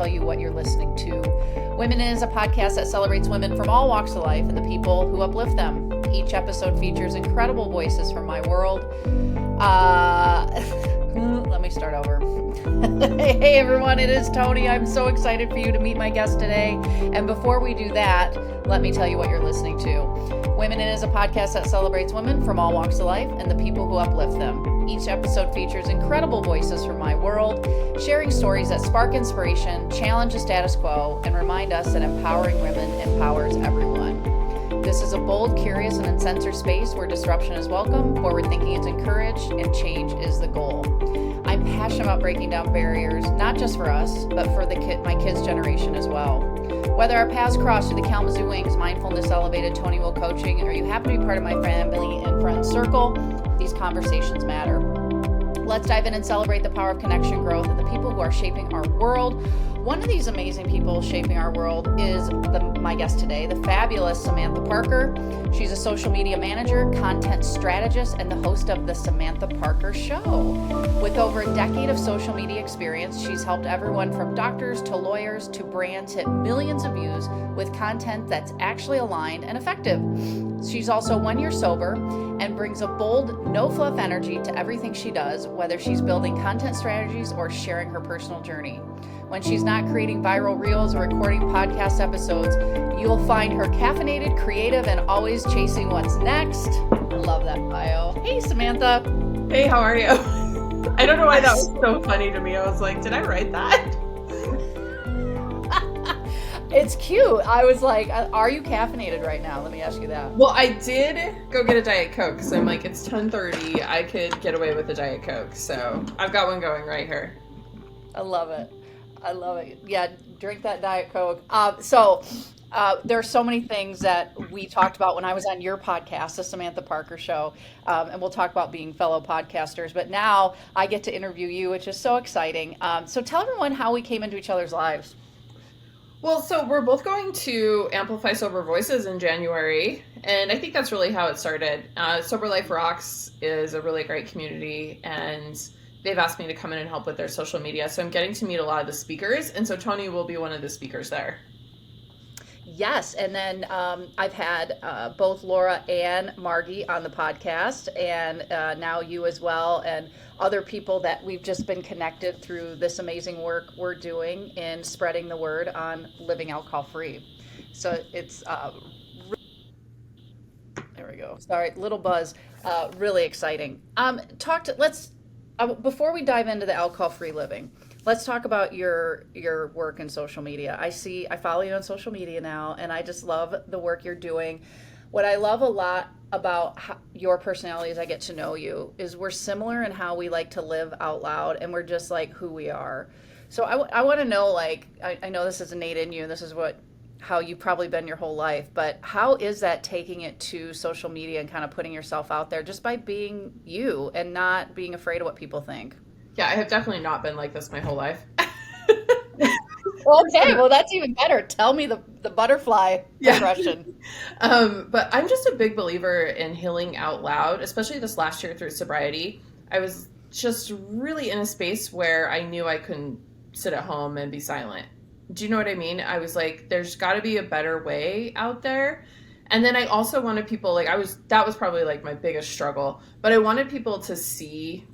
tell you what you're listening to. Women is a podcast that celebrates women from all walks of life and the people who uplift them. Each episode features incredible voices from my world. Let me start over. Hey everyone, it is Tony. I'm so excited for you to meet my guest today. And before we do that, let me tell you what you're listening to. Women is a podcast that celebrates women from all walks of life and the people who uplift them. Each episode features incredible voices from my world, sharing stories that spark inspiration, challenge the status quo, and remind us that empowering women empowers everyone. This is a bold, curious, and uncensored space where disruption is welcome, forward thinking is encouraged, and change is the goal. I'm passionate about breaking down barriers, not just for us, but for my kids' generation as well. Whether our paths cross through the Kalamazoo Wings, Mindfulness Elevated, Tony Will Coaching, or you happen to be part of my family and friend circle, these conversations matter. Let's dive in and celebrate the power of connection, growth, and the people who are shaping our world. One of these amazing people shaping our world is my guest today, the fabulous Samantha Parker. She's a social media manager, content strategist, and the host of The Samantha Parker Show. With over a decade of social media experience, she's helped everyone from doctors to lawyers to brands hit millions of views with content that's actually aligned and effective. She's also 1 year sober and brings a bold, no-fluff energy to everything she does, whether she's building content strategies or sharing her personal journey. When she's not creating viral reels or recording podcast episodes, you'll find her caffeinated, creative, and always chasing what's next. I love that bio. Hey, Samantha. Hey, how are you? I don't know why that was so funny to me. I was like, did I write that? It's cute. I was like, are you caffeinated right now? Let me ask you that. Well, I did go get a Diet Coke, because I'm like, it's 10:30. I could get away with a Diet Coke. So I've got one going right here. I love it. I love it. Yeah, drink that Diet Coke. There are so many things that we talked about when I was on your podcast, The Samantha Parker Show, and we'll talk about being fellow podcasters. But now I get to interview you, which is so exciting. So tell everyone how we came into each other's lives. Well, so we're both going to Amplify Sober Voices in January, and I think that's really how it started. Sober Life Rocks is a really great community, and they've asked me to come in and help with their social media. So I'm getting to meet a lot of the speakers, and so Tony will be one of the speakers there. Yes, and then I've had both Laura and Margie on the podcast, and now you as well, and other people that we've just been connected through this amazing work we're doing in spreading the word on living alcohol-free. So it's, there we go. Sorry, little buzz, really exciting. Before we dive into the alcohol-free living, let's talk about your work in social media. I follow you on social media now, and I just love the work you're doing. What I love a lot about your personality as I get to know you is we're similar in how we like to live out loud, and we're just like who we are. So I want to know, like, I know this is innate in you, and this is how you've probably been your whole life, but how is that taking it to social media and kind of putting yourself out there just by being you and not being afraid of what people think? Yeah, I have definitely not been like this my whole life. Okay, well, that's even better. Tell me the butterfly impression. But I'm just a big believer in healing out loud, especially this last year through sobriety. I was just really in a space where I knew I couldn't sit at home and be silent. Do you know what I mean? I was like, there's got to be a better way out there. And then I also wanted people, that was probably like my biggest struggle, but I wanted people to see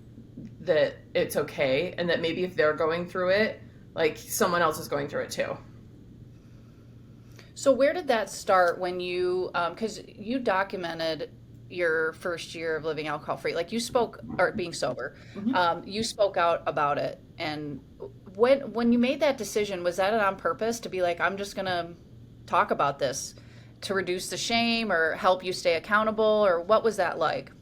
that it's okay, and that maybe if they're going through it, like someone else is going through it too. So where did that start when you, because you documented your first year of living alcohol free, like you spoke, or being sober, you spoke out about it. And when you made that decision, was that on purpose to be like, I'm just going to talk about this to reduce the shame or help you stay accountable, or what was that like?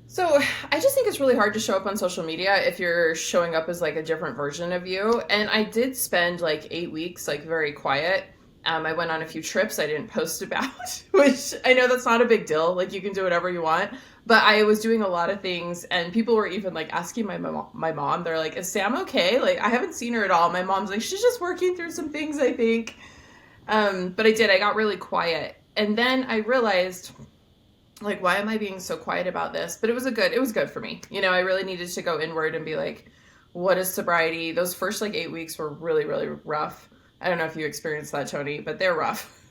So I just think it's really hard to show up on social media if you're showing up as like a different version of you. And I did spend like 8 weeks, like very quiet. I went on a few trips I didn't post about, which I know that's not a big deal. Like you can do whatever you want, but I was doing a lot of things, and people were even like asking my mom, they're like, is Sam okay? Like I haven't seen her at all. My mom's like, she's just working through some things, I think. But I got really quiet. And then I realized, like, why am I being so quiet about this? But it was good for me. You know, I really needed to go inward and be like, what is sobriety. Those first like 8 weeks were really, really rough. I don't know if you experienced that, Tony, but they're rough.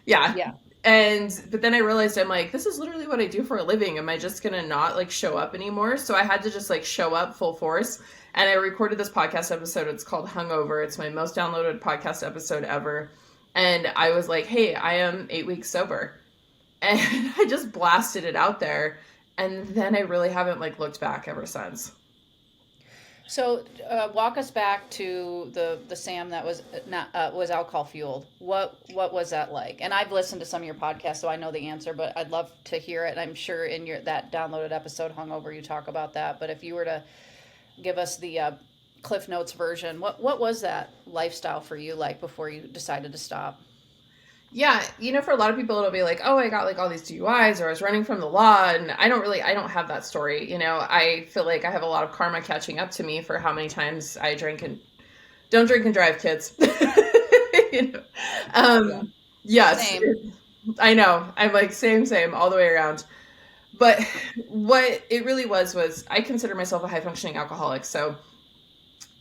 Yeah. Yeah. But then I realized I'm like, this is literally what I do for a living. Am I just gonna not like show up anymore? So I had to just like show up full force. And I recorded this podcast episode. It's called Hungover. It's my most downloaded podcast episode ever. And I was like, hey, I am 8 weeks sober. And I just blasted it out there. And then I really haven't like looked back ever since. So walk us back to the Sam that was not was alcohol fueled. What was that like? And I've listened to some of your podcasts, so I know the answer, but I'd love to hear it. I'm sure in your that downloaded episode Hungover you talk about that. But if you were to give us the Cliff Notes version, what was that lifestyle for you like before you decided to stop? Yeah, for a lot of people, it'll be like, oh, I got like all these DUIs or I was running from the law. And I don't have that story. I feel like I have a lot of karma catching up to me for how many times I drink and don't drink and drive, kids. Yes, Same. I know. I'm like, same, all the way around. But what it really was I consider myself a high functioning alcoholic. So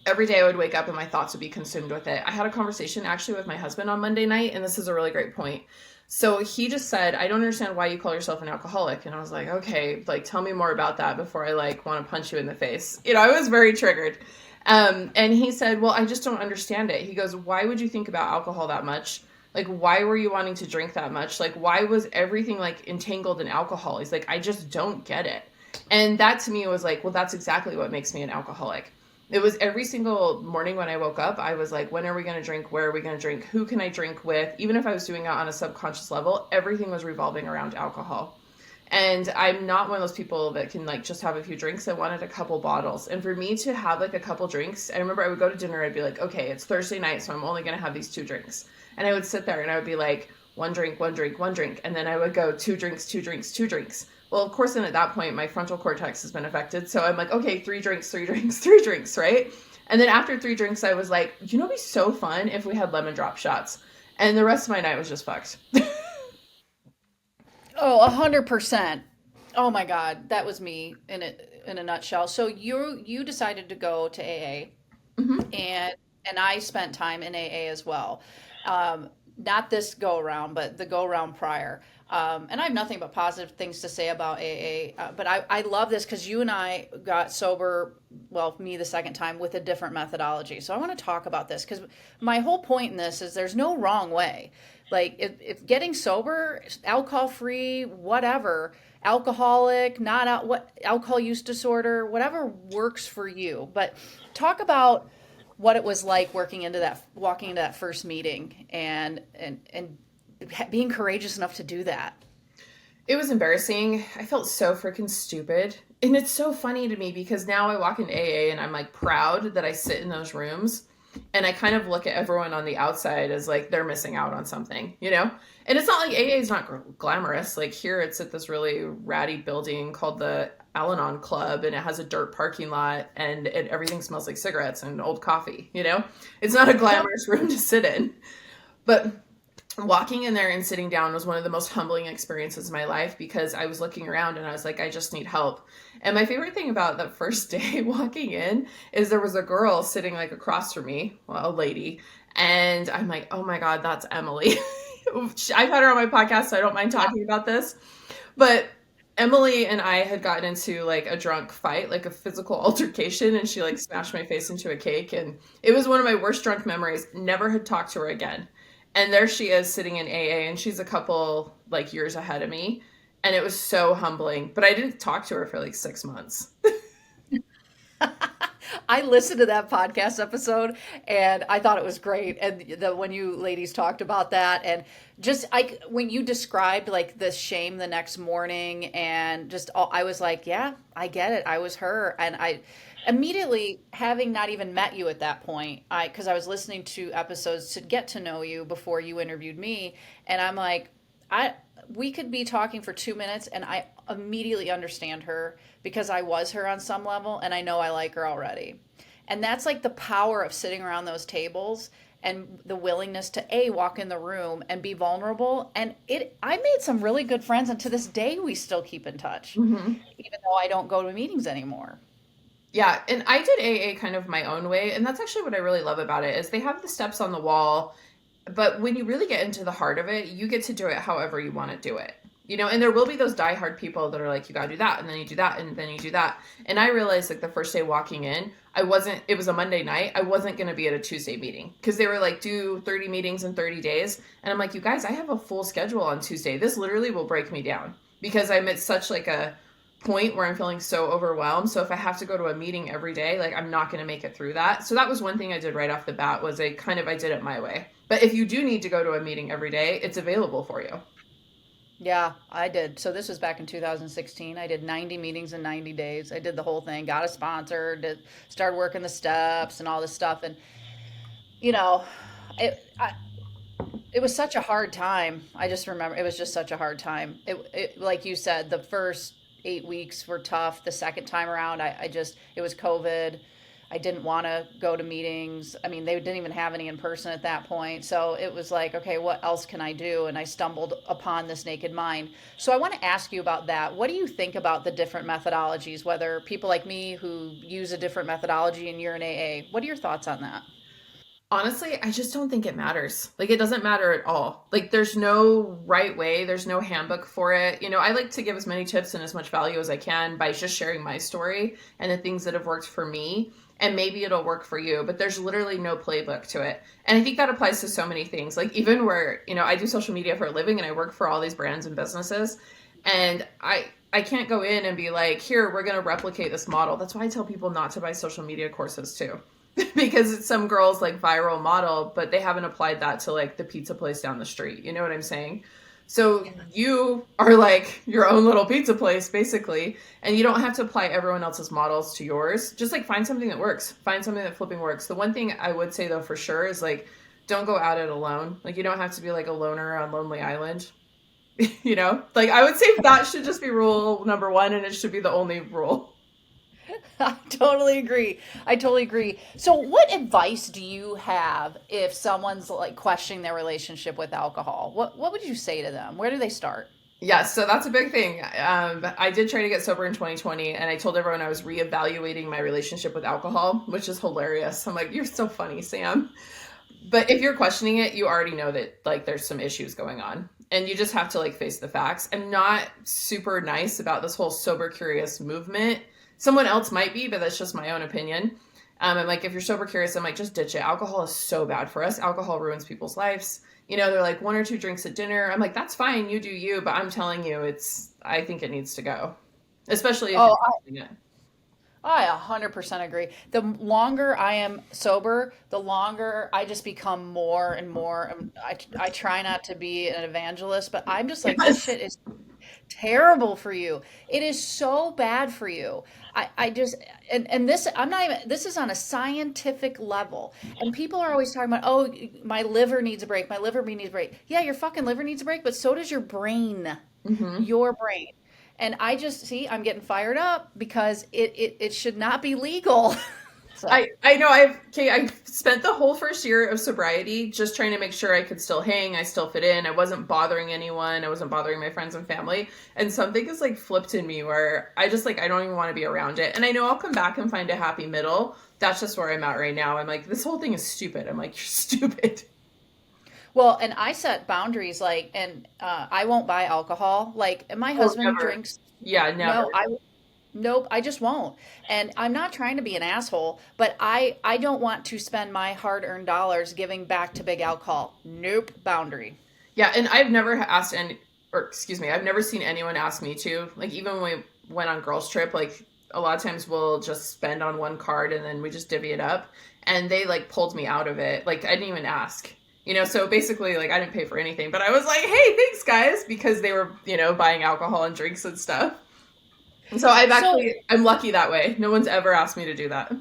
every day I would wake up and my thoughts would be consumed with it. I had a conversation actually with my husband on Monday night, and this is a really great point. So he just said, I don't understand why you call yourself an alcoholic. And I was like, okay, like tell me more about that before I like want to punch you in the face. I was very triggered. And he said, well, I just don't understand it. He goes, why would you think about alcohol that much? Like, why were you wanting to drink that much? Like, why was everything like entangled in alcohol? He's like, I just don't get it. And that to me was like, well, that's exactly what makes me an alcoholic. It was every single morning when I woke up, I was like, when are we going to drink? Where are we going to drink? Who can I drink with? Even if I was doing it on a subconscious level, everything was revolving around alcohol. And I'm not one of those people that can like just have a few drinks. I wanted a couple bottles. And for me to have like a couple drinks, I remember I would go to dinner. I'd be like, okay, it's Thursday night, so I'm only going to have these 2 drinks. And I would sit there and I would be like, 1 drink, 1 drink, 1 drink. And then I would go 2 drinks, 2 drinks, 2 drinks. Well, of course, then at that point, my frontal cortex has been affected. So I'm like, okay, 3 drinks, 3 drinks, 3 drinks, right? And then after 3 drinks, I was like, it'd be so fun if we had lemon drop shots. And the rest of my night was just fucked. Oh, 100%. Oh my God, that was me in a nutshell. So you decided to go to AA, Mm-hmm. and I spent time in AA as well. Not this go around, but the go around prior. And I have nothing but positive things to say about AA. But I love this because you and I got sober, well, me the second time with a different methodology. So I want to talk about this because my whole point in this is there's no wrong way. Like if getting sober, alcohol free, whatever, alcoholic, not out, what alcohol use disorder, whatever works for you. But talk about what it was like walking into that first meeting and being courageous enough to do that. It was embarrassing. I felt so freaking stupid. And it's so funny to me because now I walk into AA and I'm like proud that I sit in those rooms and I kind of look at everyone on the outside as like they're missing out on something, And it's not like AA is not glamorous. Like here it's at this really ratty building called the Al-Anon Club, and it has a dirt parking lot, and everything smells like cigarettes and old coffee, It's not a glamorous room to sit in. But walking in there and sitting down was one of the most humbling experiences of my life because I was looking around and I was like, I just need help. And my favorite thing about that first day walking in is there was a girl sitting like across from me, well, a lady. And I'm like, oh my God, that's Emily. I've had her on my podcast, so I don't mind talking about this. But Emily and I had gotten into like a drunk fight, like a physical altercation, and she like smashed my face into a cake. And it was one of my worst drunk memories. Never had talked to her again. And there she is sitting in AA, and she's a couple like years ahead of me. And it was so humbling, but I didn't talk to her for like 6 months. I listened to that podcast episode and I thought it was great. And when you ladies talked about that and just when you described like the shame the next morning and just all, I was like, yeah, I get it. I was her. And I immediately, having not even met you at that point, because I was listening to episodes to get to know you before you interviewed me. And I'm like, we could be talking for 2 minutes and I immediately understand her because I was her on some level and I know I like her already. And that's like the power of sitting around those tables and the willingness to walk in the room and be vulnerable. And I made some really good friends, and to this day we still keep in touch, Mm-hmm. even though I don't go to meetings anymore. Yeah, and I did AA kind of my own way, and that's actually what I really love about it is they have the steps on the wall, but when you really get into the heart of it, you get to do it however you want to do it. And there will be those diehard people that are like, you gotta do that, and then you do that, and then you do that. And I realized like the first day walking in, it was a Monday night, I wasn't gonna be at a Tuesday meeting because they were like, do 30 meetings in 30 days. And I'm like, you guys, I have a full schedule on Tuesday. This literally will break me down because I'm at such like a point where I'm feeling so overwhelmed. So if I have to go to a meeting every day, like I'm not going to make it through that. So that was one thing I did right off the bat was I did it my way. But if you do need to go to a meeting every day, it's available for you. Yeah, I did. So this was back in 2016. I did 90 meetings in 90 days. I did the whole thing, got a sponsor, started working the steps and all this stuff. And, you know, it, I, it was such a hard time. I just remember it was just such a hard time. Like you said, the first 8 weeks were tough. The second time around, it was COVID. I didn't want to go to meetings. I mean, they didn't even have any in person at that point. So it was like, okay, what else can I do? And I stumbled upon this Naked Mind. So I want to ask you about that. What do you think about the different methodologies, whether people like me who use a different methodology and you're in AA? What are your thoughts on that? Honestly, I just don't think it matters. Like, it doesn't matter at all. Like, there's no right way, there's no handbook for it. I like to give as many tips and as much value as I can by just sharing my story and the things that have worked for me. And maybe it'll work for you, but there's literally no playbook to it. And I think that applies to so many things. Like, even where, I do social media for a living and I work for all these brands and businesses. And I can't go in and be like, here, we're going to replicate this model. That's why I tell people not to buy social media courses too. Because it's some girl's like viral model, but they haven't applied that to like the pizza place down the street. You know what I'm saying? So you are like your own little pizza place basically, and you don't have to apply everyone else's models to yours. Just like find something that works. Find something that flipping works. The one thing I would say though for sure is like don't go at it alone. Like you don't have to be like a loner on Lonely Island. Like I would say that should just be rule number one, and it should be the only rule. I totally agree. I totally agree. So, what advice do you have if someone's like questioning their relationship with alcohol? What would you say to them? Where do they start? Yeah, so that's a big thing. I did try to get sober in 2020, and I told everyone I was reevaluating my relationship with alcohol, which is hilarious. I'm like, you're so funny, Sam. But if you're questioning it, you already know that like there's some issues going on, and you just have to like face the facts. I'm not super nice about this whole sober curious movement. Someone else might be, but that's just my own opinion. I'm like, if you're sober curious, I'm like, just ditch it. Alcohol is so bad for us. Alcohol ruins people's lives. They're like 1 or 2 drinks at dinner. I'm like, that's fine. You do you. But I'm telling you, I think it needs to go, especially if Oh, you're using it. I 100% agree. The longer I am sober, the longer I just become more and more. I try not to be an evangelist, but I'm just like, this Yes. shit is terrible for you. It is so bad for you. I just and this I'm not even this is on a scientific level. And people are always talking about, oh, my liver needs a break. My liver needs a break. Yeah, your fucking liver needs a break, but so does your brain. Hmm. Your brain. And I just see I'm getting fired up because it should not be legal. So I know I spent the whole first year of sobriety just trying to make sure I could still hang, I still fit in, I wasn't bothering anyone, I wasn't bothering my friends and family, and something is like flipped in me where I just like I don't even want to be around it. And I know I'll come back and find a happy middle. That's just where I'm at right now. I'm like, this whole thing is stupid. I'm like, you're stupid. well, and I set boundaries like, and I won't buy alcohol. Like, and my Oh, husband never. drinks. Yeah, never. No, nope, I just won't. And I'm not trying to be an asshole, but I don't want to spend my hard-earned dollars giving back to big alcohol. Nope, boundary. Yeah, and I've never asked any, or excuse me, I've never seen anyone ask me to. Like even when we went on girls trip, like a lot of times we'll just spend on one card and then we just divvy it up. And they like pulled me out of it. Like I didn't even ask. So basically like I didn't pay for anything, but I was like, hey, thanks guys, because they were, buying alcohol and drinks and stuff. And so So I'm lucky that way. No one's ever asked me to do that.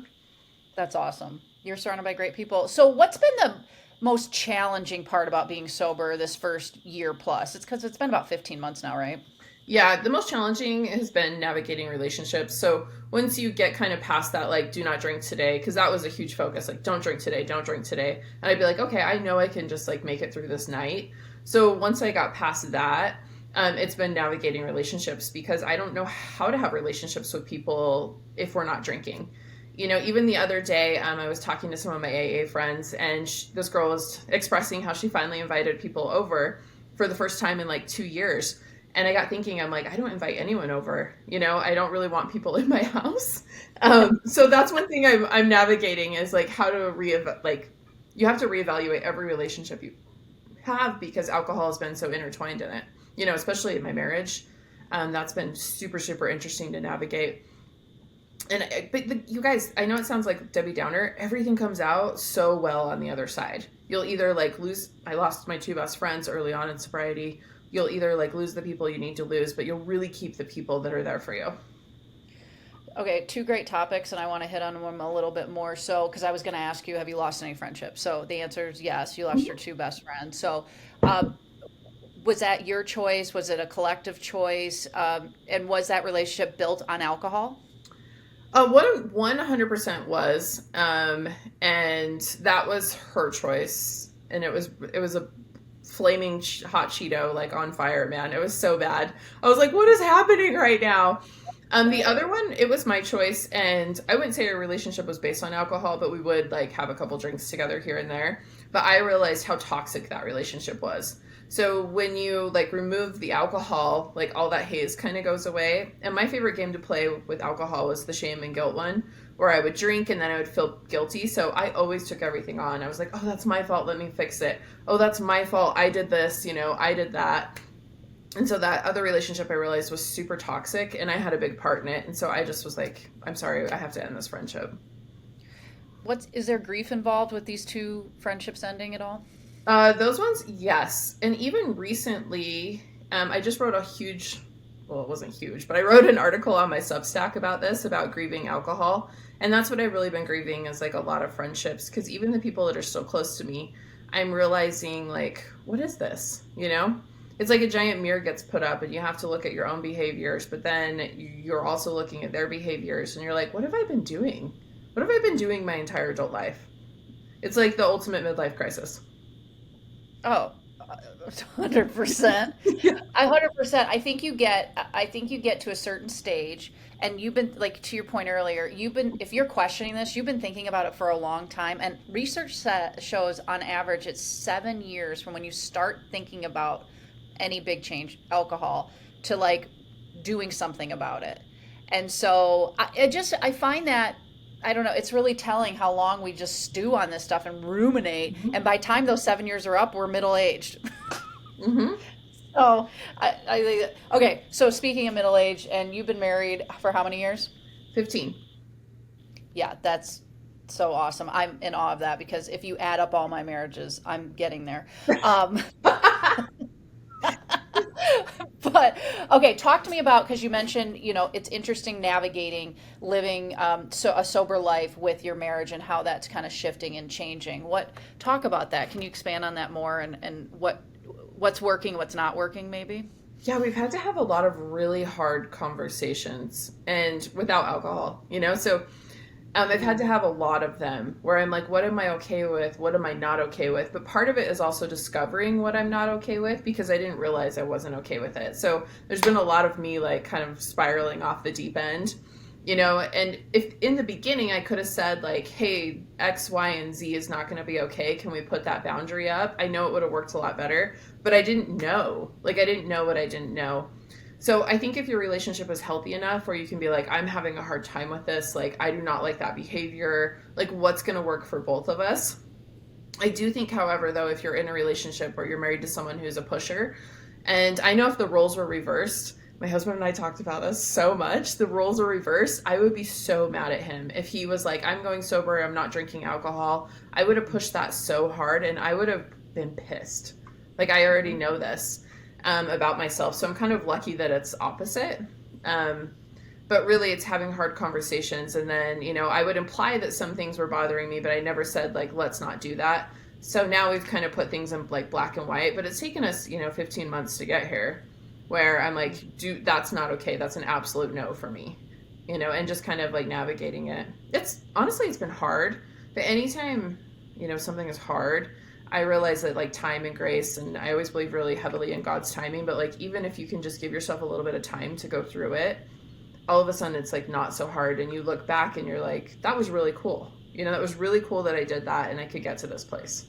that's awesome. You're surrounded by great people. So what's been the most challenging part about being sober this first year plus? It's because it's been about 15 months now, right? Yeah, the most challenging has been navigating relationships. So once you get kind of past that, like, do not drink today, because that was a huge focus, like, don't drink today, don't drink today. And I'd be like, okay, I know I can just like make it through this night. So once I got past that, it's been navigating relationships because I don't know how to have relationships with people if we're not drinking. Even the other day, I was talking to some of my AA friends, and this girl was expressing how she finally invited people over for the first time in like 2 years. And I got thinking, I'm like, I don't invite anyone over. I don't really want people in my house. So that's one thing I'm navigating is like how to you have to reevaluate every relationship you have because alcohol has been so intertwined in it, especially in my marriage. That's been super, super interesting to navigate. But you guys, I know it sounds like Debbie Downer. Everything comes out so well on the other side. You'll either like lose. I lost my two best friends early on in sobriety. You'll either like lose the people you need to lose, but you'll really keep the people that are there for you. Okay, two great topics, and I want to hit on them a little bit more. So, because I was going to ask you, have you lost any friendships? So the answer is yes. You lost your two best friends. So, was that your choice? Was it a collective choice? And was that relationship built on alcohol? What 100% was, and that was her choice, and it was a flaming hot Cheeto like on fire, man. It was so bad. I was like, what is happening right now? The other one, it was my choice, and I wouldn't say our relationship was based on alcohol, but we would like have a couple drinks together here and there. But I realized how toxic that relationship was. So when you like remove the alcohol, like all that haze kind of goes away. And my favorite game to play with alcohol was the shame and guilt one, where I would drink and then I would feel guilty. So I always took everything on. I was like, oh, that's my fault. Let me fix it. Oh, that's my fault. I did this, I did that. And so that other relationship I realized was super toxic and I had a big part in it. And so I just was like, I'm sorry, I have to end this friendship. Is there grief involved with these two friendships ending at all? Those ones, yes. And even recently, I just wrote well, it wasn't huge, but I wrote an article on my Substack about grieving alcohol. And that's what I've really been grieving is like a lot of friendships. Because even the people that are still close to me, I'm realizing like, what is this? It's like a giant mirror gets put up and you have to look at your own behaviors, but then you're also looking at their behaviors and you're like, what have I been doing? What have I been doing my entire adult life? It's like the ultimate midlife crisis. Oh, 100%. 100%. I think you get to a certain stage and you've been like to your point earlier, if you're questioning this, you've been thinking about it for a long time and research shows on average it's 7 years from when you start thinking about any big change, alcohol, to like doing something about it. And so I find that I don't know. It's really telling how long we just stew on this stuff and ruminate. Mm-hmm. And by the time those 7 years are up, we're middle aged. Mm-hmm. So okay. So speaking of middle age, and you've been married for how many years? 15. Yeah, that's so awesome. I'm in awe of that because if you add up all my marriages, I'm getting there. But okay, talk to me about, because you mentioned, it's interesting navigating living a sober life with your marriage and how that's kind of shifting and changing. Talk about that. Can you expand on that more and what's working, what's not working maybe? Yeah, we've had to have a lot of really hard conversations and without alcohol, so I've had to have a lot of them where I'm like, what am I okay with? What am I not okay with? But part of it is also discovering what I'm not okay with because I didn't realize I wasn't okay with it. So there's been a lot of me like kind of spiraling off the deep end, and if in the beginning I could have said like, hey, X, Y, and Z is not going to be okay. Can we put that boundary up? I know it would have worked a lot better, but I didn't know. Like I didn't know what I didn't know. So I think if your relationship is healthy enough where you can be like, I'm having a hard time with this, like, I do not like that behavior, like, what's going to work for both of us? I do think, however, though, if you're in a relationship or you're married to someone who's a pusher, and I know if the roles were reversed, my husband and I talked about this so much, the roles were reversed, I would be so mad at him. If he was like, I'm going sober, I'm not drinking alcohol, I would have pushed that so hard and I would have been pissed. Like, I already know this. About myself. So I'm kind of lucky that it's opposite. But really it's having hard conversations. And then, I would imply that some things were bothering me, but I never said like, let's not do that. So now we've kind of put things in like black and white, but it's taken us, 15 months to get here where I'm like, that's not okay. That's an absolute no for me, and just kind of like navigating it. It's been hard, but anytime, something is hard, I realize that like time and grace, and I always believe really heavily in God's timing, but like even if you can just give yourself a little bit of time to go through it, all of a sudden it's like not so hard, and you look back and you're like, that was really cool. You know, that was really cool that I did that and I could get to this place.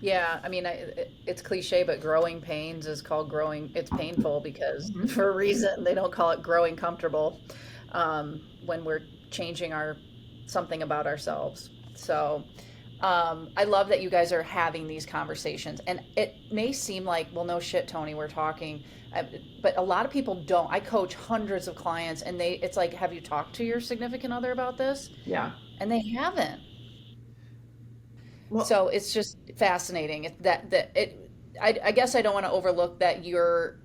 Yeah, I mean, it's cliche, but growing pains is called growing. It's painful because Mhm. for a reason they don't call it growing comfortable when we're changing our something about ourselves. So I love that you guys are having these conversations, and it may seem like, well, no shit, Tony, we're talking, but a lot of people don't. I coach hundreds of clients, and it's like, have you talked to your significant other about this? Yeah. And they haven't. Well, So it's just fascinating I guess I don't want to overlook that you're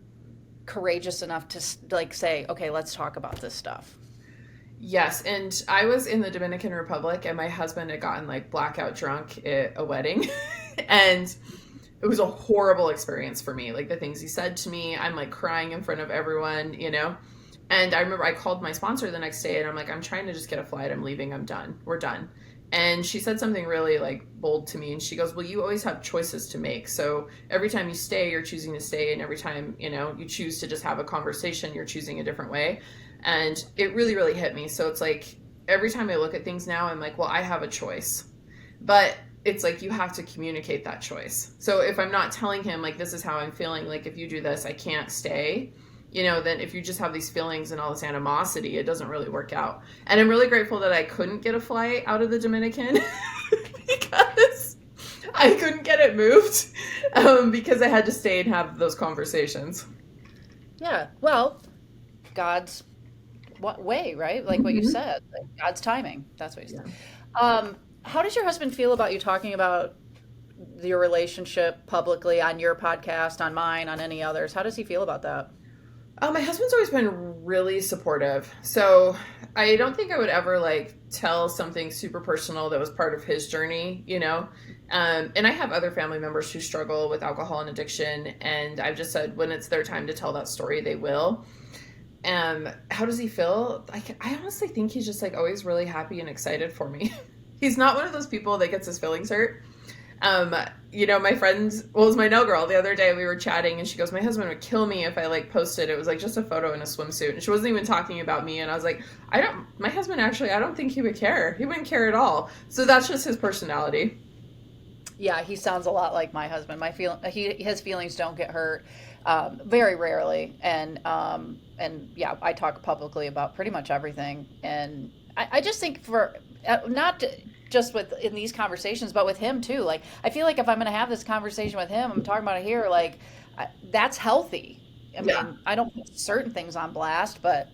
courageous enough to like say, okay, let's talk about this stuff. yes. And I was in the Dominican Republic, and my husband had gotten like blackout drunk at a wedding. And it was a horrible experience for me. Like the things he said to me, I'm like crying in front of everyone, you know? And I remember I called my sponsor the next day and I'm like, I'm trying to just get a flight. I'm leaving. I'm done. We're done. And she said something really like bold to me. And she goes, well, you always have choices to make. So every time you stay, you're choosing to stay. And every time, you know, you choose to just have a conversation, you're choosing a different way. And it really, really hit me. So it's like every time I look at things now, I'm like, well, I have a choice. But it's like you have to communicate that choice. So if I'm not telling him like this is how I'm feeling, like if you do this, I can't stay, you know, then if you just have these feelings and all this animosity, it doesn't really work out. And I'm really grateful that I couldn't get a flight out of the Dominican because I couldn't get it moved because I had to stay and have those conversations. Yeah. Well, God's way, right? Like what you said, like God's timing. That's what you said. How does your husband feel about you talking about your relationship publicly on your podcast, on mine, on any others? How does he feel about that? My husband's always been really supportive. So I don't think I would ever like tell something super personal that was part of his journey, you know? And I have other family members who struggle with alcohol and addiction. And I've just said when it's their time to tell that story, they will. How does he feel? I honestly think he's just like always really happy and excited for me. He's not one of those people that gets his feelings hurt. You know, my friends, well, it was my nail girl the other day, we were chatting and she goes, my husband would kill me if I like posted, it was like just a photo in a swimsuit. And she wasn't even talking about me. And I was like, my husband actually, I don't think he would care. He wouldn't care at all. So that's just his personality. Yeah, he sounds a lot like my husband. His feelings don't get hurt, very rarely. And yeah, I talk publicly about pretty much everything. And I just think for not just in these conversations, but with him too. Like, I feel like if I'm going to have this conversation with him, I'm talking about it here, like that's healthy. I mean, I don't put certain things on blast, but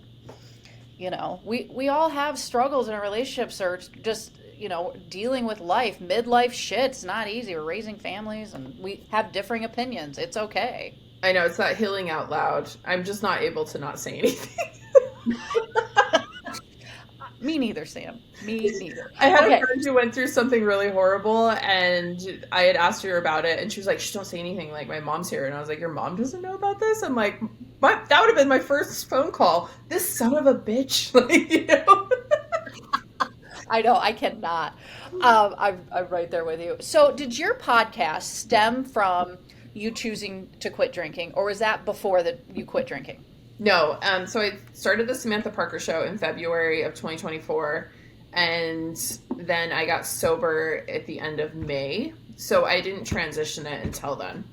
you know, we all have struggles in our relationships or just, you know, dealing with life, midlife shit. It's not easy. We're raising families and we have differing opinions. It's okay. I know, it's that healing out loud. I'm just not able to not say anything. Me neither, Sam. Me neither. I had a friend who went through something really horrible and I had asked her about it and she was like, shh, don't say anything. Like, my mom's here. And I was like, your mom doesn't know about this? I'm like, that would have been my first phone call. This son of a bitch. Like, you know? I know, I cannot. I'm right there with you. So did your podcast stem from you choosing to quit drinking, or was that before that you quit drinking? No. So I started the Samantha Parker Show in February of 2024, and then I got sober at the end of May. So I didn't transition it until then.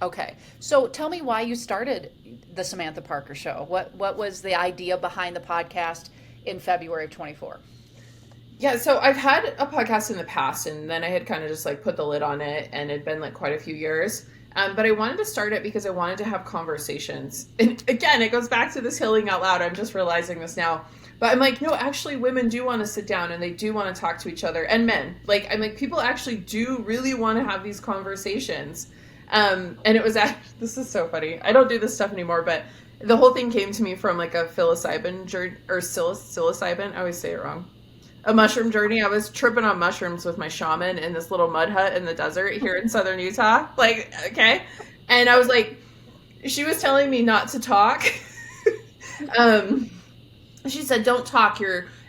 Okay. So tell me why you started the Samantha Parker Show. What was the idea behind the podcast in February of 24? Yeah, so I've had a podcast in the past, and then I had kind of just like put the lid on it, and it'd been like quite a few years. But I wanted to start it because I wanted to have conversations. And again, it goes back to this healing out loud. I'm just realizing this now. But I'm like, no, actually women do want to sit down and they do want to talk to each other, and men. Like, I'm like, people actually do really want to have these conversations. And it was, this is so funny. I don't do this stuff anymore, but the whole thing came to me from like a psilocybin journey, or psilocybin. I always say it wrong. A mushroom journey. I was tripping on mushrooms with my shaman in this little mud hut in the desert here in southern Utah. Like, okay. And I was like, she was telling me not to talk. She said, don't talk.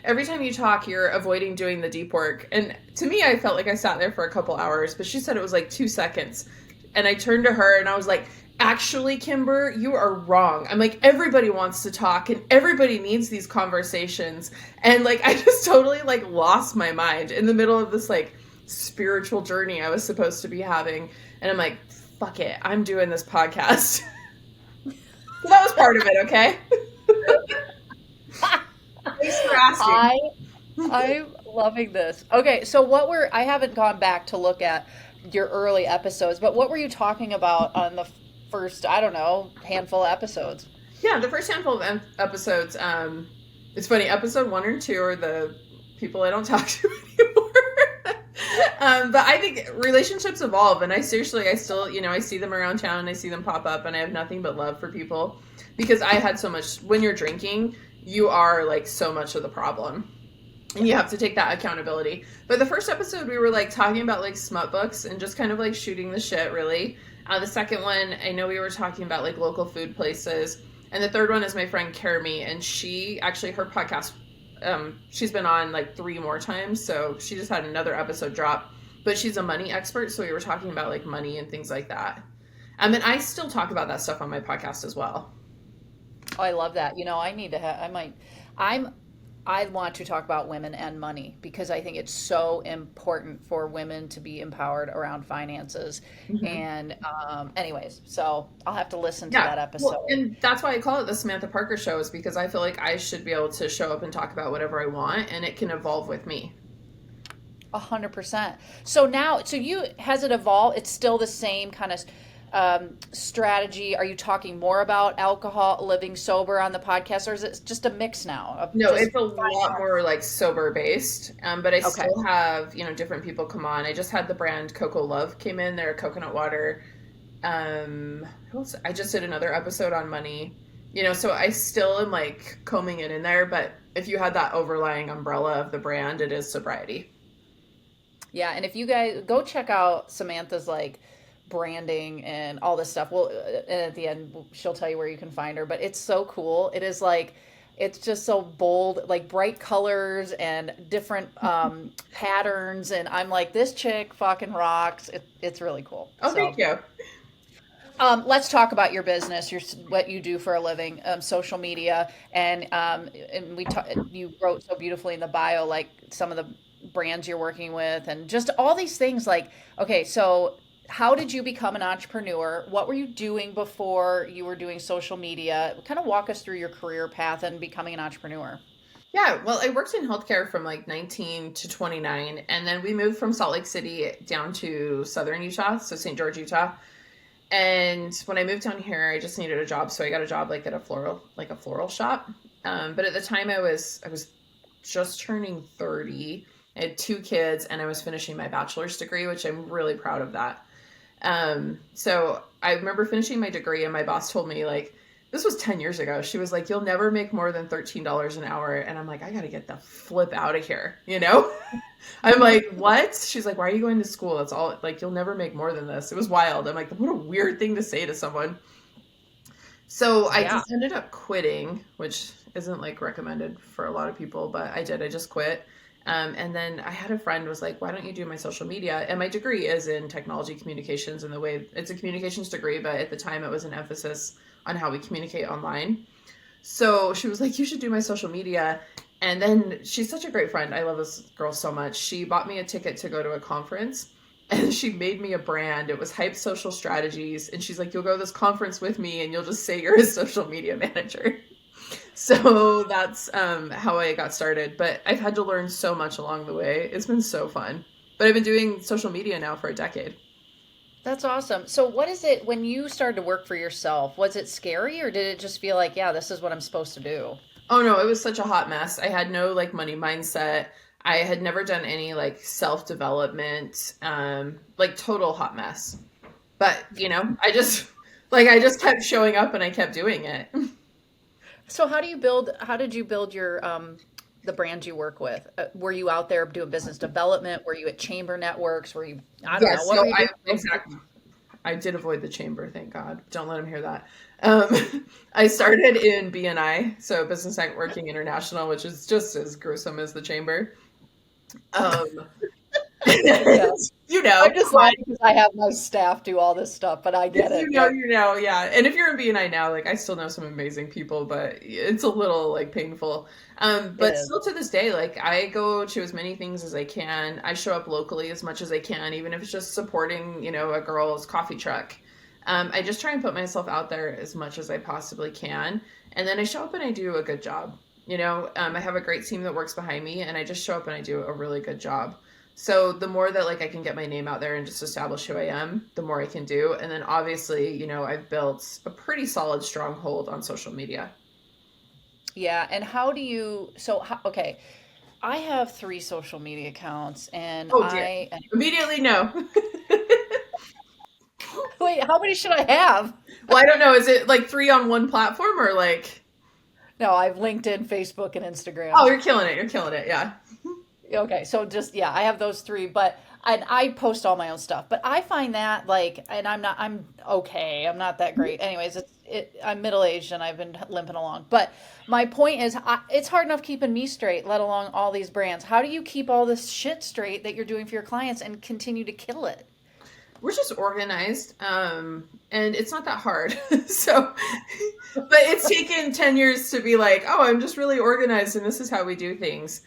Every time you talk, you're avoiding doing the deep work. And to me, I felt like I sat there for a couple hours, but she said it was like 2 seconds. And I turned to her and I was like, actually, Kimber, you are wrong. I'm like, everybody wants to talk and everybody needs these conversations. And like, I just totally like lost my mind in the middle of this like spiritual journey I was supposed to be having. And I'm like, fuck it, I'm doing this podcast. So that was part of it, okay? Thanks for asking. I'm loving this. Okay, so I haven't gone back to look at your early episodes, but what were you talking about on the first, I don't know, handful of episodes? Yeah, the first handful of episodes, it's funny, episode 1 or 2 are the people I don't talk to anymore. But I think relationships evolve, and I still, I see them around town, and I see them pop up, and I have nothing but love for people because I had so much. When you're drinking, you are like so much of the problem, and you have to take that accountability. But the first episode, we were like talking about like smut books and just kind of like shooting the shit, really. The second one, I know we were talking about like local food places, and the third one is my friend Kermi, and she actually her podcast. She's been on like 3 more times, so she just had another episode drop. But she's a money expert, so we were talking about like money and things like that. And I still talk about that stuff on my podcast as well. Oh, I love that. I need to I want to talk about women and money because I think it's so important for women to be empowered around finances. Mm-hmm. And anyways, so I'll have to listen to that episode. Well, and that's why I call it the Samantha Parker Show, is because I feel like I should be able to show up and talk about whatever I want, and it can evolve with me. 100%. So has it evolved? It's still the same kind of strategy. Are you talking more about alcohol, living sober on the podcast, or is it just a mix now? No, it's a lot more like sober based. But I still have, different people come on. I just had the brand Coco Love came in, their coconut water. I just did another episode on money. So I still am like combing it in there, but if you had that overlying umbrella of the brand, it is sobriety. Yeah, and if you guys go check out Samantha's like branding and all this stuff, well, and at the end she'll tell you where you can find her. But it's so cool. It is like it's just so bold, like bright colors and different patterns. And I'm like, this chick fucking rocks. It's really cool. Oh, thank you. Let's talk about your business, what you do for a living, social media, and you wrote so beautifully in the bio, like some of the brands you're working with and just all these things. Like, okay, so how did you become an entrepreneur? What were you doing before you were doing social media? Kind of walk us through your career path and becoming an entrepreneur. Yeah, well, I worked in healthcare from like 19 to 29, and then we moved from Salt Lake City down to southern Utah, so St. George, Utah. And when I moved down here, I just needed a job, so I got a job like at a floral shop. But at the time, I was just turning 30. I had 2 kids, and I was finishing my bachelor's degree, which I'm really proud of that. So I remember finishing my degree, and my boss told me, like, this was 10 years ago. She was like, you'll never make more than $13 an hour. And I'm like, I got to get the flip out of here. I'm like, what? She's like, why are you going to school? That's all, like, you'll never make more than this. It was wild. I'm like, what a weird thing to say to someone. So I just ended up quitting, which isn't like recommended for a lot of people, but I did. I just quit. And then I had a friend was like, why don't you do my social media? And my degree is in technology communications, and the way it's a communications degree, but at the time it was an emphasis on how we communicate online. So she was like, you should do my social media. And then she's such a great friend. I love this girl so much. She bought me a ticket to go to a conference, and she made me a brand. It was Hype Social Strategies. And she's like, you'll go to this conference with me and you'll just say you're a social media manager. So that's how I got started. But I've had to learn so much along the way. It's been so fun. But I've been doing social media now for a decade. That's awesome. So what is it when you started to work for yourself? Was it scary, or did it just feel like, yeah, this is what I'm supposed to do? Oh no, it was such a hot mess. I had no like money mindset. I had never done any like self-development, like total hot mess. But I just kept showing up and I kept doing it. So how did you build your the brands you work with? Were you out there doing business development? Were you at chamber networks? Were you, I don't know. What were you doing? Exactly. I did avoid the chamber, thank God. Don't let him hear that. I started in BNI, so Business Networking International, which is just as gruesome as the chamber. Yeah. I'm just Come on. laughing because I have my staff do all this stuff, but I If get it. Yep, yeah. And if you're in BNI now, like I still know some amazing people, but it's a little like painful. it But is. still to this day, like I go to as many things as I can. I show up locally as much as I can, even if it's just supporting, a girl's coffee truck. I just try and put myself out there as much as I possibly can. And then I show up and I do a good job. I have a great team that works behind me, and I just show up and I do a really good job. So the more that like I can get my name out there and just establish who I am, the more I can do. And then obviously, I've built a pretty solid stronghold on social media. Yeah, and how do you okay, I have 3 social media accounts and Oh dear. Immediately no. wait, how many should I have? Well, I don't know. Is it like three on one platform or like No, I've LinkedIn, Facebook, and oh, Instagram. you're killing it. You're killing it. Yeah. Okay, so just yeah, I have those 3, but I post all my own stuff. But I find that like, and I'm okay. I'm not that great. Anyways, I'm middle aged and I've been limping along. But my point is, it's hard enough keeping me straight, let alone all these brands. How do you keep all this shit straight that you're doing for your clients and continue to kill it? We're just organized. And it's not that hard. So but it's taken 10 years to be like, oh, I'm just really organized and this is how we do things.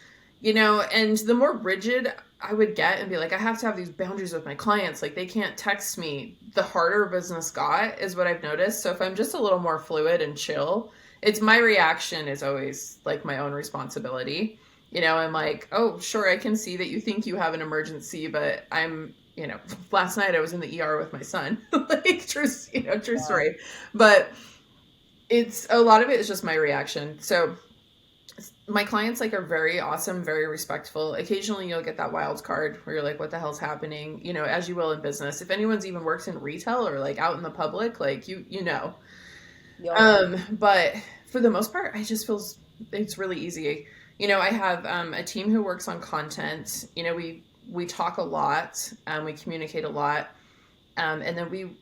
And the more rigid I would get and be like, I have to have these boundaries with my clients, like they can't text me, the harder business got is what I've noticed. So if I'm just a little more fluid and chill, it's my reaction is always like my own responsibility. I'm like, oh, sure, I can see that you think you have an emergency, but last night I was in the ER with my son. Like true Wow. story. But it's a lot of it is just my reaction. So my clients like are very awesome, very respectful. Occasionally you'll get that wild card where you're like, what the hell's happening? As you will in business. If anyone's even works in retail or like out in the public, like you know. Oh yeah. But for the most part, I just feel it's really easy. I have a team who works on content. We talk a lot, we communicate a lot, and then we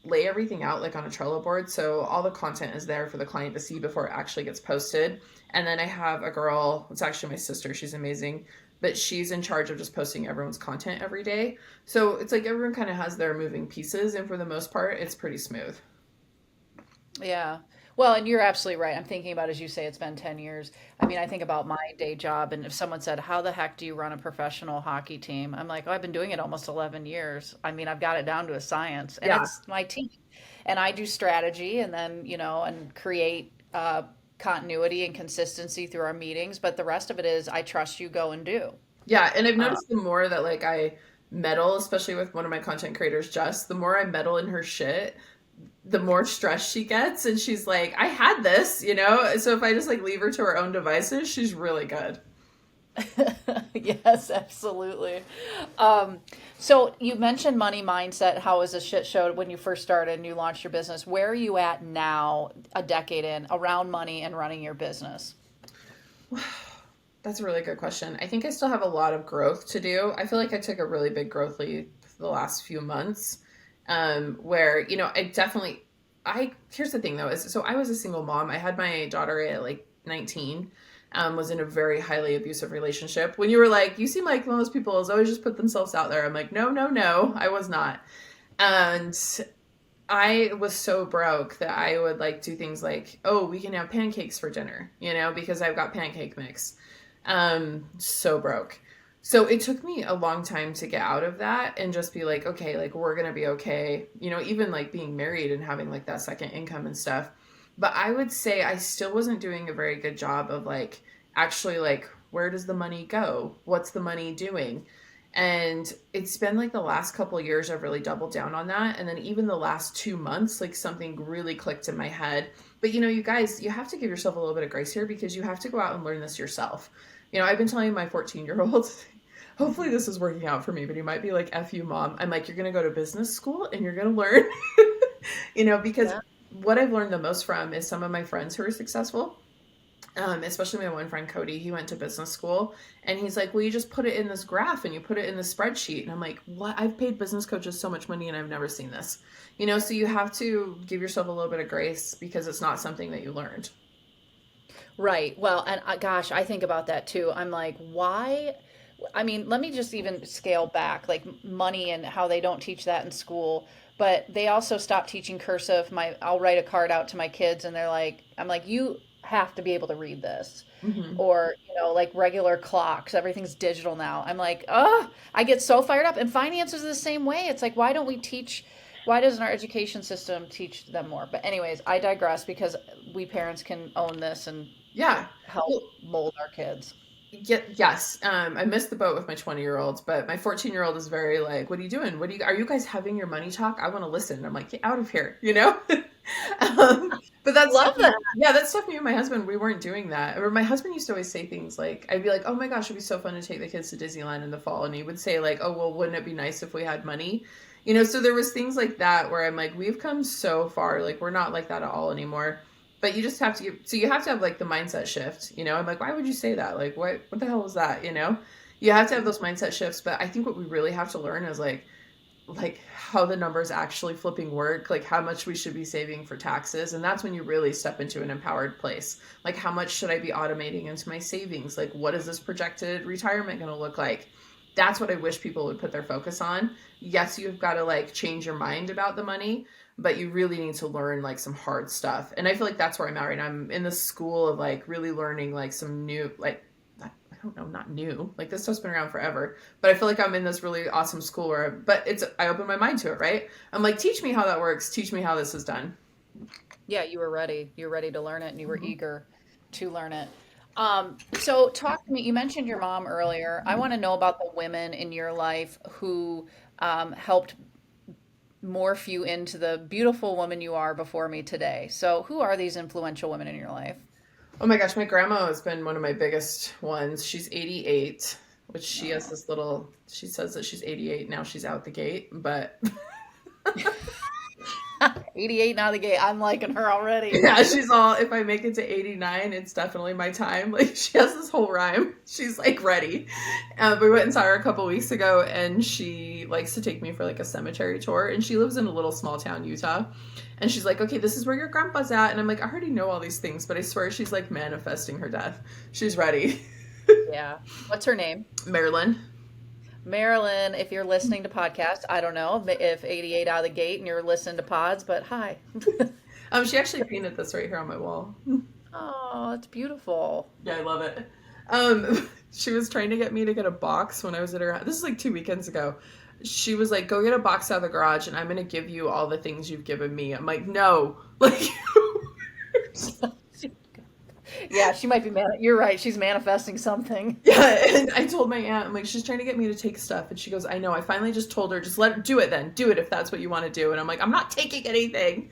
lay everything out like on a Trello board. So all the content is there for the client to see before it actually gets posted. And then I have a girl, it's actually my sister, she's amazing, but she's in charge of just posting everyone's content every day. So it's like everyone kind of has their moving pieces, and for the most part, it's pretty smooth. Yeah. Well, and you're absolutely right. I'm thinking about, as you say, it's been 10 years. I mean, I think about my day job, and if someone said, how the heck do you run a professional hockey team? I'm like, oh, I've been doing it almost 11 years. I mean, I've got it down to a science, and Yeah. it's my team. And I do strategy and then, and create continuity and consistency through our meetings. But the rest of it is, I trust you, go and do. Yeah. And I've Uh, noticed the more that like I meddle, especially with one of my content creators, Jess, the more I meddle in her shit, the more stressed she gets. And she's like, I had this. So if I just like leave her to her own devices, she's really good. Yes, absolutely. Um, so you mentioned money mindset, how it was a shit show when you first started and you launched your business. Where are you at now, a decade in, around money and running your business? That's a really good question. I think I still have a lot of growth to do. I feel like I took a really big growth leap the last few months, where, here's the thing though, is so I was a single mom. I had my daughter at like 19, was in a very highly abusive relationship. When you were like, you seem like one of those people who's always just put themselves out there. I'm like, no, no, no, I was not. And I was so broke that I would like do things like, oh, we can have pancakes for dinner, because I've got pancake mix. So broke. So it took me a long time to get out of that and just be like, okay, like we're gonna be okay. Even like being married and having like that second income and stuff. But I would say I still wasn't doing a very good job of like actually like where does the money go? What's the money doing? And it's been like the last couple of years I've really doubled down on that. And then even the last 2 months, like something really clicked in my head. But you guys, you have to give yourself a little bit of grace here because you have to go out and learn this yourself. I've been telling my 14-year-old, hopefully this is working out for me, but he might be like, F you, mom. I'm like, you're going to go to business school and you're going to learn, because Yeah. what I've learned the most from is some of my friends who are successful. Especially my one friend Cody, he went to business school and he's like, well, you just put it in this graph and you put it in the spreadsheet. And I'm like, what? I've paid business coaches so much money and I've never seen this. So you have to give yourself a little bit of grace because it's not something that you learned. Right. Well, and gosh, I think about that too. I'm like, why? I mean, let me just even scale back, like money and how they don't teach that in school. But they also stopped teaching cursive. I'll write a card out to my kids, and I'm like, you have to be able to read this, Hmm. or like regular clocks. Everything's digital now. I'm like, oh, I get so fired up. And finance is the same way. It's like, why don't we teach? Why doesn't our education system teach them more? But anyways, I digress because we parents can own this and Yeah. help Well, mold our kids. yes. I missed the boat with my 20-year-olds, but my 14-year-old is very like, what are you doing? Are you guys having your money talk? I want to listen. I'm like, get out of here, you know? But that's stuff, Love that. yeah, that's stuff me and my husband, we weren't doing that. Or my husband used to always say things like, I'd be like, oh my gosh, it'd be so fun to take the kids to Disneyland in the fall. And he would say like, oh, well, wouldn't it be nice if we had money? So there was things like that where I'm like, we've come so far. Like, we're not like that at all anymore. But you just have to so you have to have like the mindset shift. I'm like, why would you say that? Like, what the hell is that? You have to have those mindset shifts. But I think what we really have to learn is like how the numbers actually flipping work, like how much we should be saving for taxes. And that's when you really step into an empowered place. Like, how much should I be automating into my savings? Like, what is this projected retirement going to look like? That's what I wish people would put their focus on. Yes, you've got to like change your mind about the money, but you really need to learn like some hard stuff. And I feel like that's where I'm at right now. I'm in the school of like really learning like some new, like, I don't know, not new, like this stuff's been around forever, but I feel like I'm in this really awesome school I open my mind to it, right? I'm like, teach me how that works. Teach me how this is done. Yeah, you were ready. You were ready to learn it and you were Mhm. eager to learn it. So talk to me. You mentioned your mom earlier. I want to know about the women in your life who helped morph you into the beautiful woman you are before me today. So who are these influential women in your life? Oh my gosh, my grandma has been one of my biggest ones. She's 88, which she has Oh. this little, she says that she's 88, now she's out the gate, but 88 out of the gate. I'm liking her already. yeah, she's all, if I make it to 89, it's definitely my time. Like, she has this whole rhyme. She's like ready. We went and saw her a couple weeks ago, and she likes to take me for like a cemetery tour. And she lives in a little small town, Utah. And she's like, okay, this is where your grandpa's at. And I'm like, I already know all these things, but I swear she's like manifesting her death. She's ready. Yeah. What's her name? Marilyn. Marilyn, if you're listening to podcasts, I don't know if 88 out of the gate and you're listening to pods, but hi. She actually painted this right here on my wall. Oh, it's beautiful. Yeah, I love it. She was trying to get me to get a box when I was at her. This is like 2 weekends ago. She was like, "Go get a box out of the garage, and I'm gonna give you all the things you've given me." I'm like, "No, like." Yeah, she might be you're right. She's manifesting something. Yeah, and I told my aunt, I'm like, she's trying to get me to take stuff, and she goes, "I know." I finally just told her, "Just let her do it. Then do it if that's what you want to do." And I'm like, "I'm not taking anything."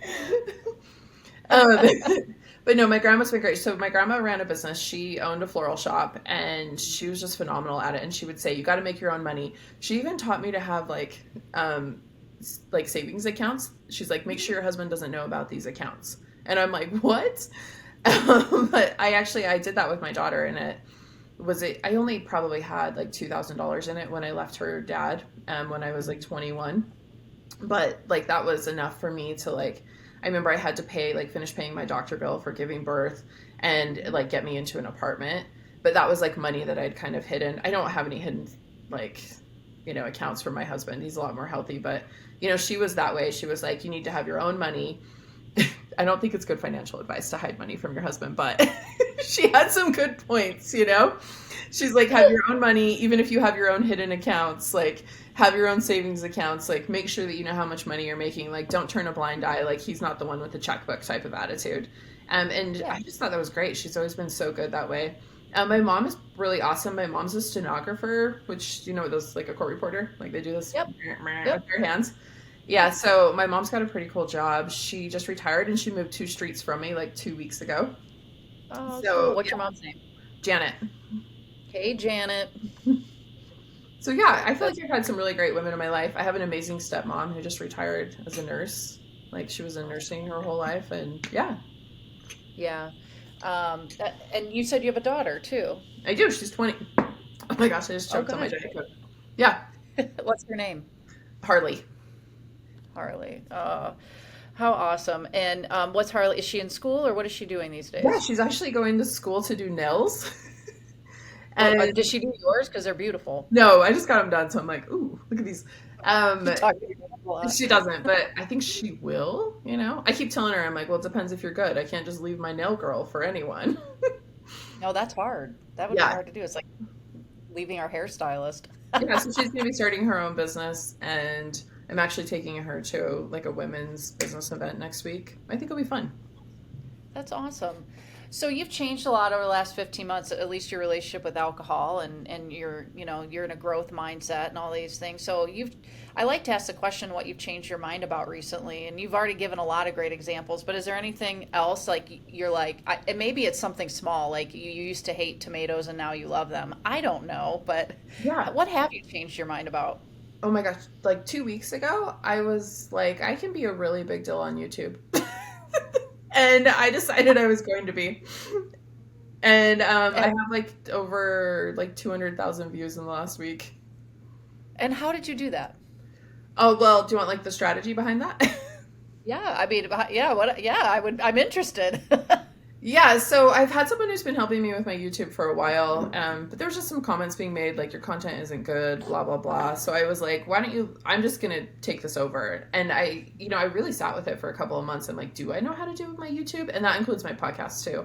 Um, but no, my grandma's been great. So my grandma ran a business. She owned a floral shop, and she was just phenomenal at it. And she would say, "You got to make your own money." She even taught me to have like savings accounts. She's like, "Make sure your husband doesn't know about these accounts." And I'm like, "What?" But I did that with my daughter, and I only probably had like $2,000 in it when I left her dad, when I was like 21. But like that was enough for me to like, I remember I had to finish paying my doctor bill for giving birth and like get me into an apartment. But that was like money that I'd kind of hidden. I don't have any hidden like, accounts for my husband. He's a lot more healthy, but she was that way. She was like, you need to have your own money. I don't think it's good financial advice to hide money from your husband, but she had some good points. She's like, have your own money, even if you have your own hidden accounts, like have your own savings accounts, like make sure that you know how much money you're making, like don't turn a blind eye, like he's not the one with the checkbook type of attitude. And Yeah. I just thought that was great. She's always been so good that way. My mom is really awesome. My mom's a stenographer, which those like a court reporter, like they do this Yep. with Yep. their hands. Yeah, so my mom's got a pretty cool job. She just retired and she moved 2 streets from me like 2 weeks ago. Oh, cool. So What's yeah, your mom's name? Janet. Hey, Janet. So yeah, I feel That's like I've had some really great women in my life. I have an amazing stepmom who just retired as a nurse. Like she was in nursing her whole life, and yeah, yeah. And you said you have a daughter too. I do. She's 20. Oh my gosh, I just Oh, choked on my good. Diet Coke. Yeah, What's her name? Harley. Harley. How awesome. And what's Harley? Is she in school or what is she doing these Yeah, days? she's actually going to school to do nails. And Did she do yours? Because they're beautiful. no, I just got them done, so I'm like, ooh, look at these. You talk to your a lot. She doesn't, but I think she will, you know? I keep telling her, I'm like, well, it depends if you're good. I can't just leave my nail girl for anyone. No, that's hard. That would be Yeah. hard to do. It's like leaving our hairstylist. Yeah, so she's gonna be starting her own business, and I'm actually taking her to like a women's business event next week. I think it'll be fun. That's awesome. So you've changed a lot over the last 15 months, at least your relationship with alcohol and you're, you're in a growth mindset and all these things. So I like to ask the question what you've changed your mind about recently. And you've already given a lot of great examples, but is there anything else like you're like, and maybe it's something small, like you used to hate tomatoes and now you love them. I don't know, but Yeah. what have you changed your mind about? Oh my gosh, like 2 weeks ago, I was like, I can be a really big deal on YouTube. And I decided I was going to be. And I have like over like 200,000 views in the last week. And how did you do that? Oh, well, do you want like the strategy behind that? Yeah, I mean, yeah, I'm interested. Yeah, so I've had someone who's been helping me with my YouTube for a while, but there was just some comments being made like your content isn't good, blah blah blah. So I was like, why don't you? I'm just gonna take this over, and I really sat with it for a couple of months. I'm like, do I know how to do with my YouTube? And that includes my podcast too.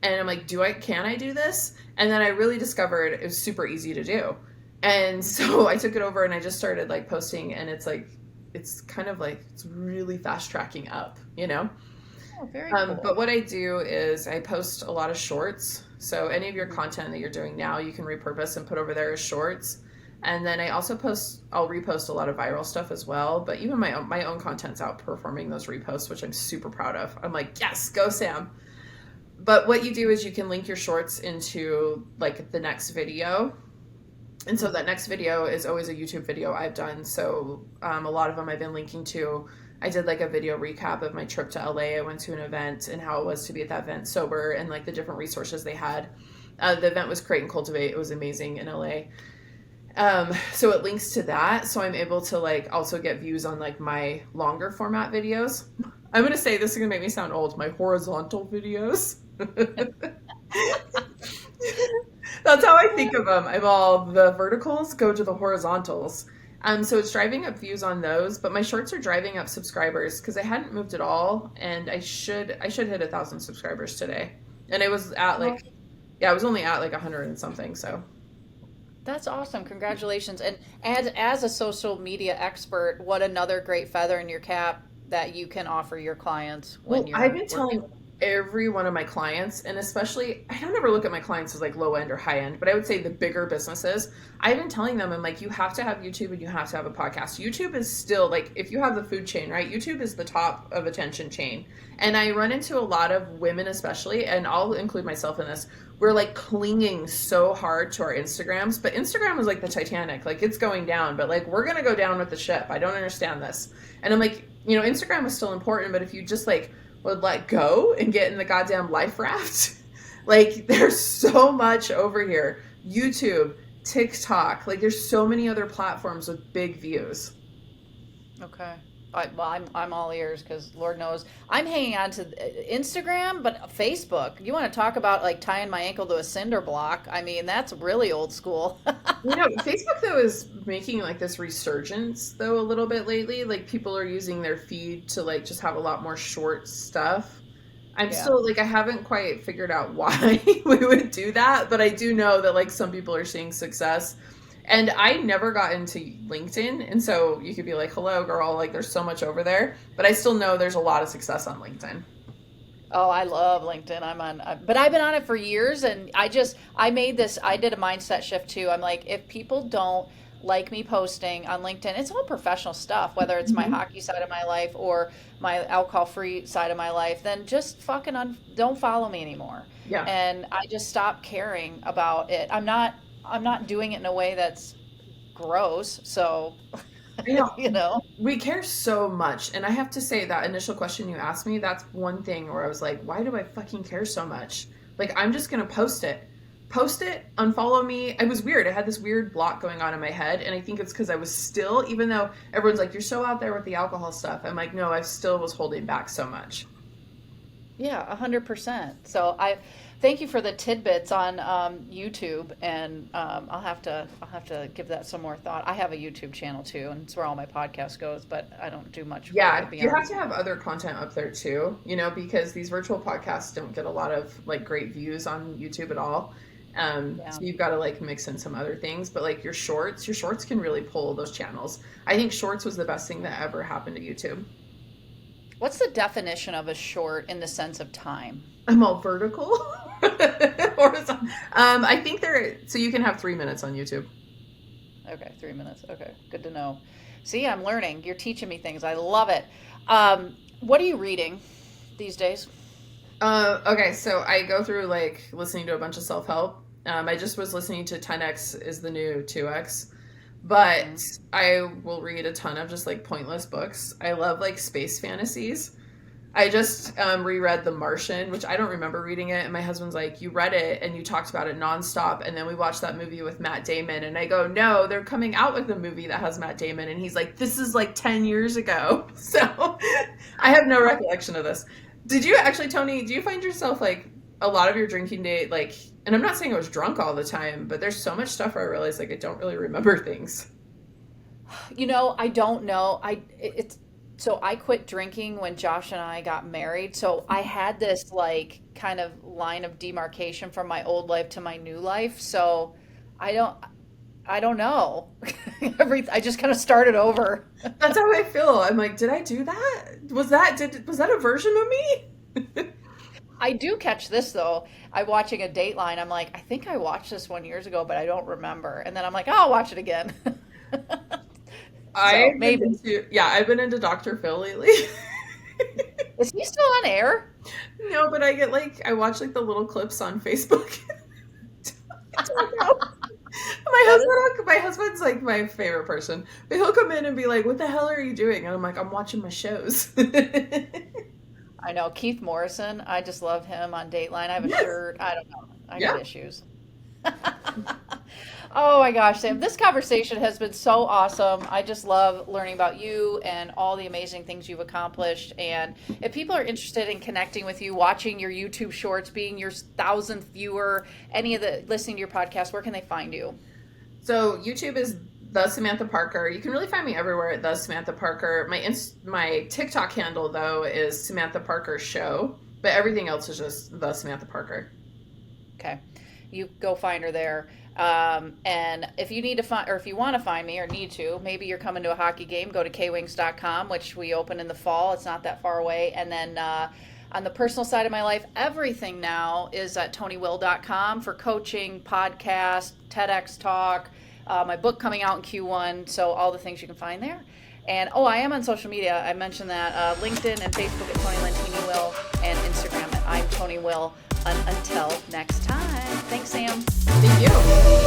And I'm like, can I do this? And then I really discovered it was super easy to do, and so I took it over and I just started like posting, and it's kind of like it's really fast tracking up, you know. Oh, very cool. But what I do is I post a lot of shorts. So any of your content that you're doing now, you can repurpose and put over there as shorts. And then I'll repost a lot of viral stuff as well. But even my own content's outperforming those reposts, which I'm super proud of. I'm like, yes, go Sam. But what you do is you can link your shorts into like the next video. And so that next video is always a YouTube video I've done. So a lot of them I've been linking to. I did like a video recap of my trip to LA. I went to an event and how it was to be at that event sober and like the different resources they had. The event was Create and Cultivate. It was amazing in LA. So it links to that. So I'm able to like also get views on like my longer format videos. I'm going to say this is going to make me sound old. My horizontal videos. That's how I think of them. I'm all the verticals go to the horizontals. So it's driving up views on those, but my shorts are driving up subscribers because I hadn't moved at all, and I should hit 1,000 subscribers today, and it was at like, I was only at like 100 and something. So That's awesome. Congratulations. And as a social media expert, what another great feather in your cap that you can offer your clients when you're I've been working. telling every one of my clients, and especially I don't ever look at my clients as like low end or high end, but I would say the bigger businesses, I've been telling them, I'm like, you have to have YouTube and you have to have a podcast. YouTube is still like, if you have the food chain, right? YouTube is the top of attention chain. And I run into a lot of women, especially, and I'll include myself in this. We're like clinging so hard to our Instagrams, but Instagram is like the Titanic, like it's going down, but like we're going to go down with the ship. I don't understand this. And I'm like, Instagram is still important, but if you just like would let go and get in the goddamn life raft, like there's so much over here. YouTube, TikTok, like there's so many other platforms with big views. Okay. I'm all ears because Lord knows I'm hanging on to Instagram, but Facebook. You want to talk about like tying my ankle to a cinder block? I mean, that's really old school. Facebook though is making like this resurgence though a little bit lately. Like people are using their feed to like just have a lot more short stuff. I'm still like I haven't quite figured out why we would do that, but I do know that like some people are seeing success. And I never got into LinkedIn, and so you could be like, hello girl, like there's so much over there, but I still know there's a lot of success on LinkedIn. Oh, I love LinkedIn. But I've been on it for years, and I did a mindset shift too. I'm like, if people don't like me posting on LinkedIn, it's all professional stuff, whether it's my hockey side of my life or my alcohol-free side of my life, then just fucking don't follow me anymore. Yeah. And I just stopped caring about it. I'm not doing it in a way that's gross. So, we care so much. And I have to say that initial question you asked me, that's one thing where I was like, why do I fucking care so much? Like, I'm just going to post it, unfollow me. It was weird. I had this weird block going on in my head. And I think it's because I was still, even though everyone's like, you're so out there with the alcohol stuff. I'm like, no, I still was holding back so much. Yeah, 100%. So I thank you for the tidbits on YouTube, and I'll have to give that some more thought. I have a YouTube channel too, and it's where all my podcast goes, but I don't do much with Yeah, it you have beyond. to have other content up there too, because these virtual podcasts don't get a lot of like great views on YouTube at all. Yeah. So you've got to like mix in some other things, but like your shorts can really pull those channels. I think shorts was the best thing that ever happened to YouTube. What's the definition of a short in the sense of time? I'm all vertical. Horizontal. I think so you can have 3 minutes on YouTube. Okay, 3 minutes. Okay, good to know. See, I'm learning. You're teaching me things. I love it. What are you reading these days? Okay, so I go through like listening to a bunch of self help. I just was listening to 10x is the new 2x, but Mm. I will read a ton of just like pointless books. I love like space fantasies. I just reread The Martian, which I don't remember reading it. And my husband's like, you read it and you talked about it nonstop. And then we watched that movie with Matt Damon. And I go, no, they're coming out with a movie that has Matt Damon. And he's like, this is like 10 years ago. So I have no recollection of this. Did you actually, Tony, do you find yourself like a lot of your drinking day, like, and I'm not saying I was drunk all the time, but there's so much stuff where I realized like I don't really remember things. I don't know. It's so I quit drinking when Josh and I got married. So I had this like kind of line of demarcation from my old life to my new life. So I don't I don't know. I just kind of started over. That's how I feel. I'm like, did I do that? Was that a version of me? I do catch this though. I'm watching a Dateline. I'm like, I think I watched this one years ago, but I don't remember. And then I'm like, oh, I'll watch it again. So maybe. I've been into Dr. Phil lately. Is he still on air? No, but I watch like the little clips on Facebook. I don't know. That is, My husband's like my favorite person, but he'll come in and be like, "What the hell are you doing?" And I'm like, "I'm watching my shows." I know Keith Morrison. I just love him on Dateline. I have a Yes. shirt. I don't know. I got Yeah. issues. Oh my gosh, Sam, this conversation has been so awesome. I just love learning about you and all the amazing things you've accomplished. And if people are interested in connecting with you, watching your YouTube shorts, being your thousandth viewer, any of the listening to your podcast, where can they find you? So YouTube is the Samantha Parker. You can really find me everywhere at the Samantha Parker. My TikTok handle though is Samantha Parker Show, but everything else is just the Samantha Parker. Okay. You go find her there. And if you need to find, or if you want to find me or need to, maybe you're coming to a hockey game, go to kwings.com, which we open in the fall. It's not that far away. And then, on the personal side of my life, everything now is at tonywill.com for coaching, podcast, TEDx talk, my book coming out in Q1. So all the things you can find there. And I am on social media. I mentioned that LinkedIn and Facebook at Tony Lentini Will, and Instagram at I'm Tony Will. Until next time. Thanks, Sam. Thank you.